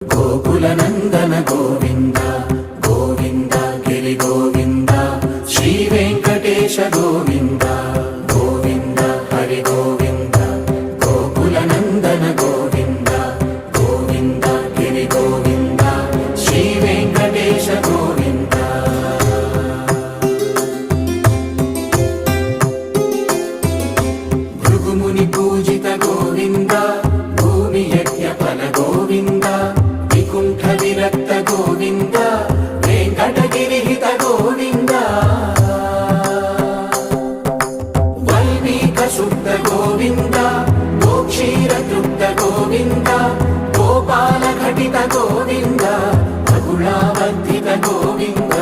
गोकुलनन्दन गोविन्द गोविन्द गिरि गोविन्द श्री वेङ्कटेश गोविन्द गोविन्द हरि गोविन्द गोकुलनन्दन गोविन्द गोविन्द गिरि गोविन्द श्री वेङ्कटेश गोविन्द भृगुमुनि पूजित गोविन्द भूमि यज्ञफल गोविन्द विरक्त गोविन्द वेङ्कटगिरिहित गोविन्द वल्मीक शुद्ध गोविन्द गोक्षीरतृप्त गोविन्द गोपाल घटित गोविन्द रघुणावर्धित गोविन्द